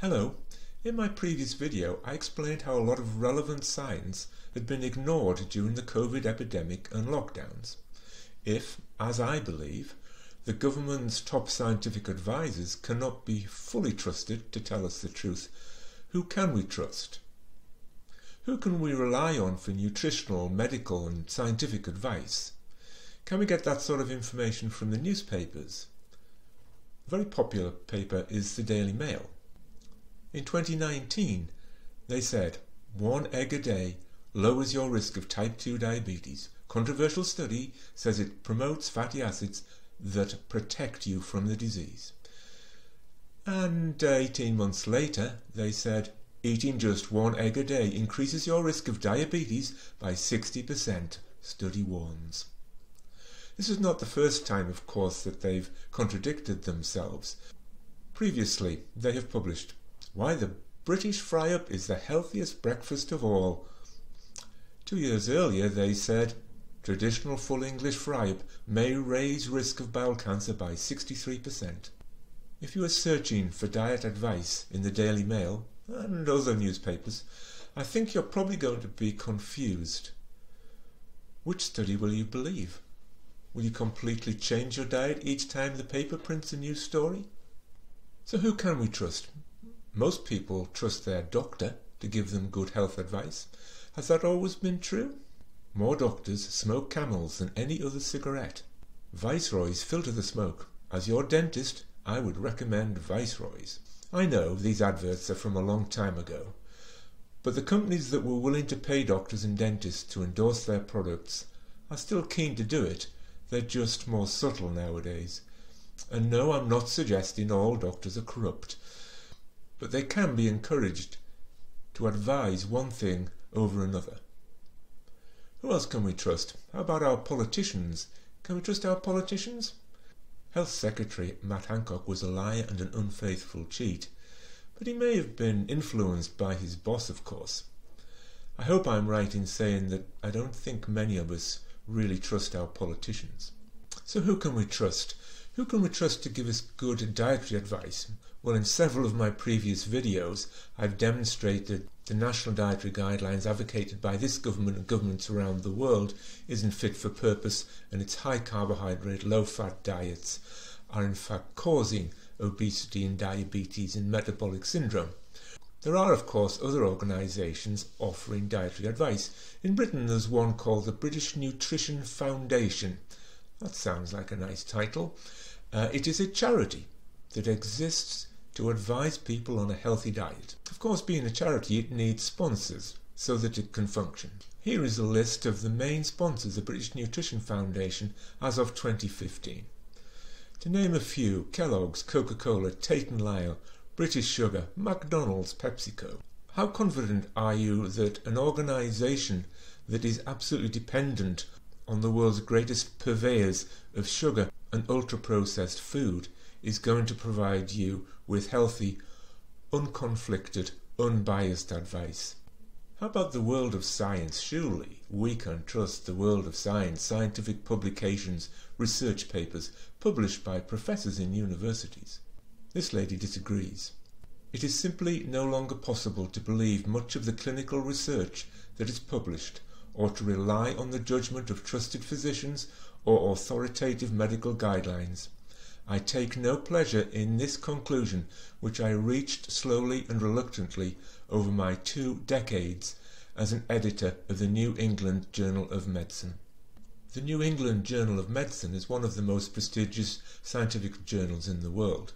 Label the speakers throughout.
Speaker 1: Hello. In my previous video I explained how a lot of relevant science had been ignored during the COVID epidemic and lockdowns. If, as I believe, the government's top scientific advisors cannot be fully trusted to tell us the truth, who can we trust? Who can we rely on for nutritional, medical and scientific advice? Can we get that sort of information from the newspapers? A very popular paper is the Daily Mail. In 2019, they said, 1 egg a day lowers your risk of type 2 diabetes. Controversial study says it promotes fatty acids that protect you from the disease. And 18 months later, they said, eating just 1 egg a day increases your risk of diabetes by 60%, study warns. This is not the first time, of course, that they've contradicted themselves. Previously, they have published why the British fry-up is the healthiest breakfast of all. 2 years earlier they said traditional full English fry-up may raise risk of bowel cancer by 63%. If you are searching for diet advice in the Daily Mail and other newspapers, I think you're probably going to be confused. Which study will you believe? Will you completely change your diet each time the paper prints a new story? So who can we trust? Most people trust their doctor to give them good health advice. Has that always been true? More doctors smoke Camels than any other cigarette. Viceroys filter the smoke. As your dentist, I would recommend Viceroys. I know these adverts are from a long time ago, but the companies that were willing to pay doctors and dentists to endorse their products are still keen to do it. They're just more subtle nowadays. And no, I'm not suggesting all doctors are corrupt, but they can be encouraged to advise one thing over another. Who else can we trust? How about our politicians? Can we trust our politicians? Health Secretary Matt Hancock was a liar and an unfaithful cheat, but he may have been influenced by his boss, of course. I hope I'm right in saying that I don't think many of us really trust our politicians. So who can we trust? Who can we trust to give us good dietary advice? Well, in several of my previous videos, I've demonstrated the national dietary guidelines advocated by this government and governments around the world isn't fit for purpose, and its high carbohydrate, low fat diets are in fact causing obesity and diabetes and metabolic syndrome. There are, of course, other organisations offering dietary advice. In Britain there's one called the British Nutrition Foundation. That sounds like a nice title. It is a charity that exists to advise people on a healthy diet. Of course, being a charity, it needs sponsors so that it can function. Here is a list of the main sponsors of the British Nutrition Foundation as of 2015. To name a few: Kellogg's, Coca-Cola, Tate & Lyle, British Sugar, McDonald's, PepsiCo. How confident are you that an organisation that is absolutely dependent on the world's greatest purveyors of sugar and ultra-processed food is going to provide you with healthy, unconflicted, unbiased advice? How about the world of science? Surely we can trust the world of science, scientific publications, research papers published by professors in universities. This lady disagrees. It is simply no longer possible to believe much of the clinical research that is published, or to rely on the judgment of trusted physicians or authoritative medical guidelines. I take no pleasure in this conclusion, which I reached slowly and reluctantly over my 2 decades as an editor of the New England Journal of Medicine. The New England Journal of Medicine is one of the most prestigious scientific journals in the world.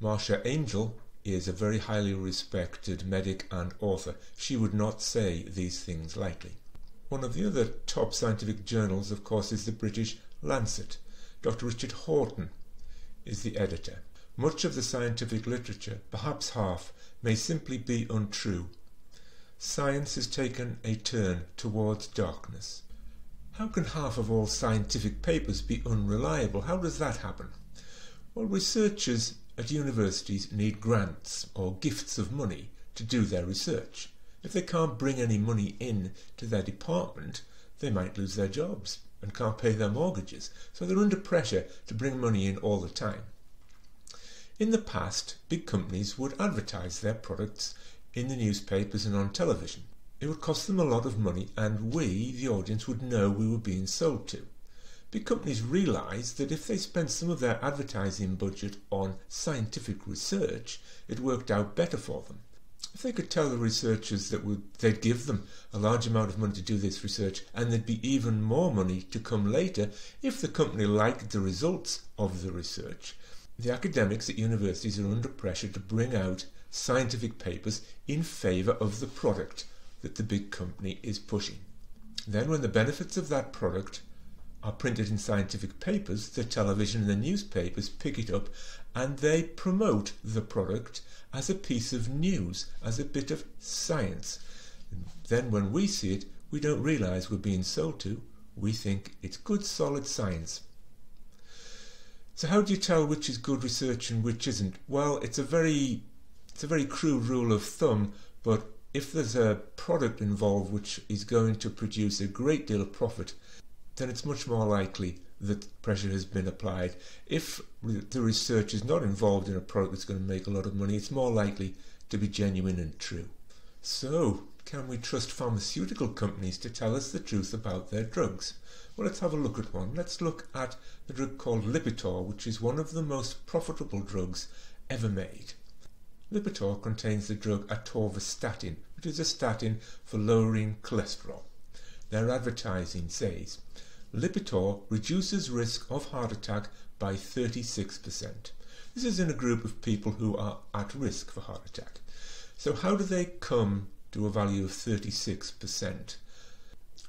Speaker 1: Marcia Angel is a very highly respected medic and author. She would not say these things lightly. One of the other top scientific journals, of course, is the British Lancet. Dr. Richard Horton is the editor. Much of the scientific literature, perhaps half, may simply be untrue. Science has taken a turn towards darkness. How can half of all scientific papers be unreliable? How does that happen? Well, researchers at universities need grants or gifts of money to do their research. If they can't bring any money in to their department, they might lose their jobs and can't pay their mortgages, so they're under pressure to bring money in all the time. In the past, big companies would advertise their products in the newspapers and on television. It would cost them a lot of money, and we, the audience, would know we were being sold to. Big companies realised that if they spent some of their advertising budget on scientific research, it worked out better for them. If they could tell the researchers that they'd give them a large amount of money to do this research, and there'd be even more money to come later if the company liked the results of the research, the academics at universities are under pressure to bring out scientific papers in favour of the product that the big company is pushing. Then when the benefits of that product are printed in scientific papers, the television and the newspapers pick it up and they promote the product as a piece of news, as a bit of science. And then when we see it, we don't realise we're being sold to. We think it's good, solid science. So how do you tell which is good research and which isn't? Well, it's a very crude rule of thumb, but if there's a product involved which is going to produce a great deal of profit, then it's much more likely that pressure has been applied. If the research is not involved in a product that's going to make a lot of money, it's more likely to be genuine and true. So, can we trust pharmaceutical companies to tell us the truth about their drugs? Well, let's have a look at one. Let's look at the drug called Lipitor, which is one of the most profitable drugs ever made. Lipitor contains the drug atorvastatin, which is a statin for lowering cholesterol. Their advertising says, Lipitor reduces risk of heart attack by 36%. This is in a group of people who are at risk for heart attack. So how do they come to a value of 36%?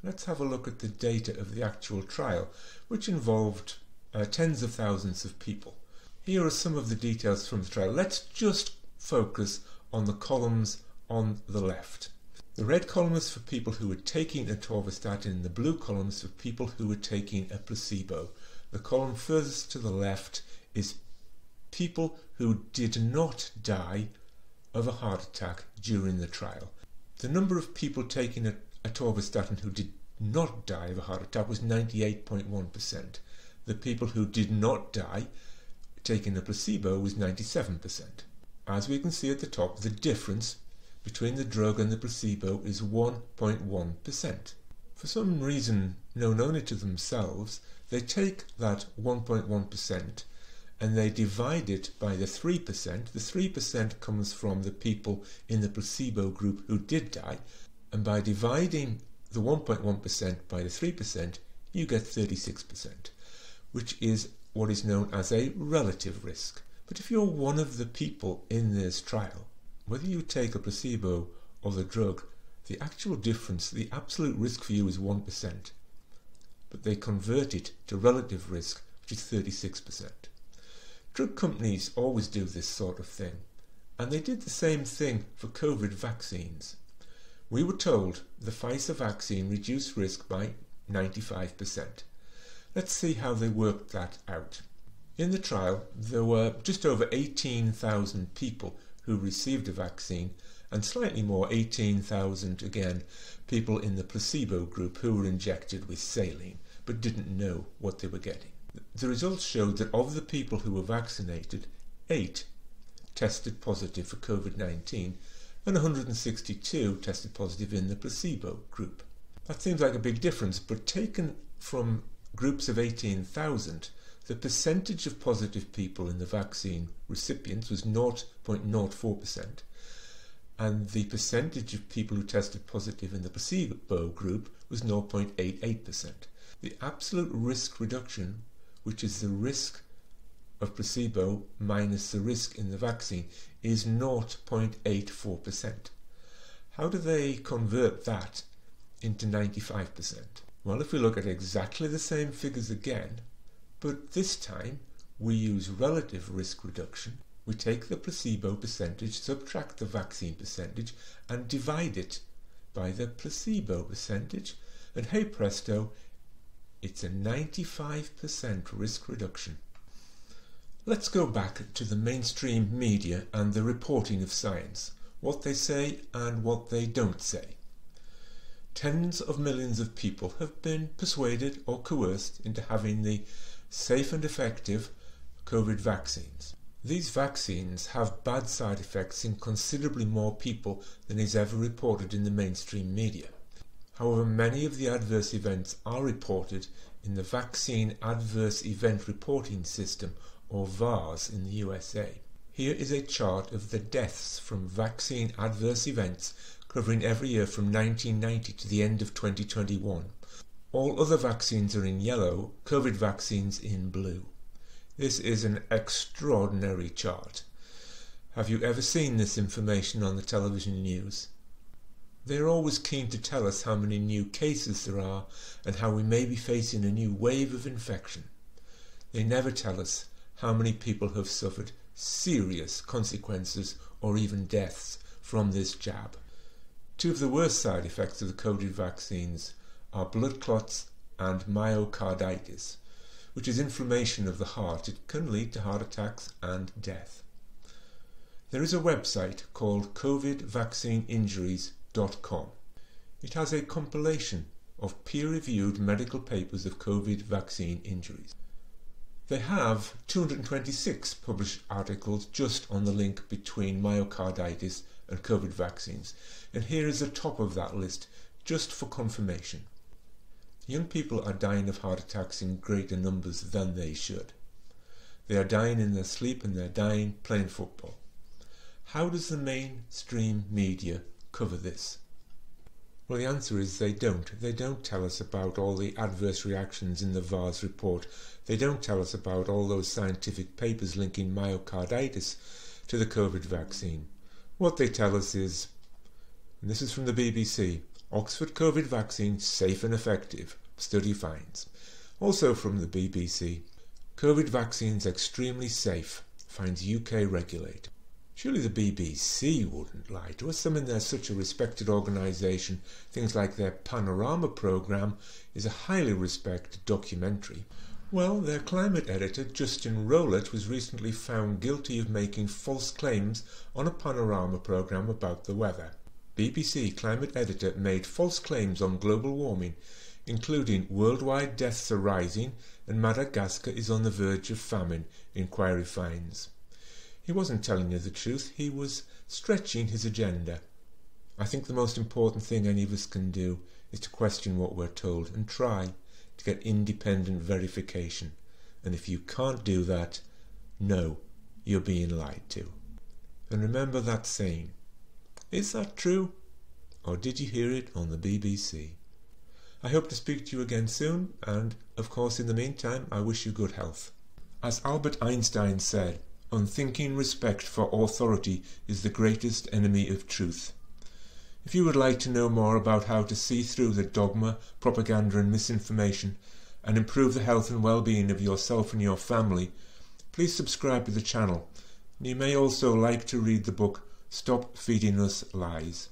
Speaker 1: Let's have a look at the data of the actual trial, which involved tens of thousands of people. Here are some of the details from the trial. Let's just focus on the columns on the left. The red column is for people who were taking atorvastatin and the blue column is for people who were taking a placebo. The column furthest to the left is people who did not die of a heart attack during the trial. The number of people taking atorvastatin who did not die of a heart attack was 98.1%. The people who did not die taking a placebo was 97%. As we can see at the top, the difference between the drug and the placebo is 1.1%. For some reason known only to themselves, they take that 1.1% and they divide it by the 3%. The 3% comes from the people in the placebo group who did die, and by dividing the 1.1% by the 3%, you get 36%, which is what is known as a relative risk. But if you're one of the people in this trial, whether you take a placebo or the drug, the actual difference, the absolute risk for you is 1%. But they convert it to relative risk, which is 36%. Drug companies always do this sort of thing, and they did the same thing for COVID vaccines. We were told the Pfizer vaccine reduced risk by 95%. Let's see how they worked that out. In the trial, there were just over 18,000 people who received a vaccine, and slightly more, 18,000 again, people in the placebo group who were injected with saline but didn't know what they were getting. The results showed that of the people who were vaccinated, 8 tested positive for COVID-19 and 162 tested positive in the placebo group. That seems like a big difference, but taken from groups of 18,000, the percentage of positive people in the vaccine recipients was 0.04%, and the percentage of people who tested positive in the placebo group was 0.88%. The absolute risk reduction, which is the risk of placebo minus the risk in the vaccine, is 0.84%. How do they convert that into 95%? Well, if we look at exactly the same figures again, but this time we use relative risk reduction. We take the placebo percentage, subtract the vaccine percentage, and divide it by the placebo percentage, and hey presto, it's a 95% risk reduction. Let's go back to the mainstream media and the reporting of science, what they say and what they don't say. Tens of millions of people have been persuaded or coerced into having the safe and effective COVID vaccines. These vaccines have bad side effects in considerably more people than is ever reported in the mainstream media. However, many of the adverse events are reported in the Vaccine Adverse Event Reporting System, or VAERS, in the USA. Here is a chart of the deaths from vaccine adverse events covering every year from 1990 to the end of 2021. All other vaccines are in yellow, COVID vaccines in blue. This is an extraordinary chart. Have you ever seen this information on the television news? They are always keen to tell us how many new cases there are and how we may be facing a new wave of infection. They never tell us how many people have suffered serious consequences or even deaths from this jab. Two of the worst side effects of the COVID vaccines are blood clots and myocarditis, which is inflammation of the heart. It can lead to heart attacks and death. There is a website called covidvaccineinjuries.com. It has a compilation of peer-reviewed medical papers of COVID vaccine injuries. They have 226 published articles just on the link between myocarditis and COVID vaccines, and here is the top of that list just for confirmation. Young people are dying of heart attacks in greater numbers than they should. They are dying in their sleep and they're dying playing football. How does the mainstream media cover this? Well, the answer is they don't. They don't tell us about all the adverse reactions in the VAERS report. They don't tell us about all those scientific papers linking myocarditis to the COVID vaccine. What they tell us is, and this is from the BBC, Oxford COVID vaccine safe and effective, study finds. Also from the BBC, COVID vaccines extremely safe, finds UK regulator. Surely the BBC wouldn't lie to us. I mean, they're such a respected organisation. Things like their Panorama programme is a highly respected documentary. Well, their climate editor, Justin Rowlett, was recently found guilty of making false claims on a Panorama programme about the weather. BBC climate editor made false claims on global warming, including worldwide deaths are rising and Madagascar is on the verge of famine, inquiry finds. He wasn't telling you the truth, he was stretching his agenda. I think the most important thing any of us can do is to question what we're told and try to get independent verification. And if you can't do that, know you're being lied to. And remember that saying, is that true? Or did you hear it on the BBC? I hope to speak to you again soon, and of course in the meantime I wish you good health. As Albert Einstein said, unthinking respect for authority is the greatest enemy of truth. If you would like to know more about how to see through the dogma, propaganda and misinformation and improve the health and well-being of yourself and your family, please subscribe to the channel. You may also like to read the book Stop Feeding Us Lies.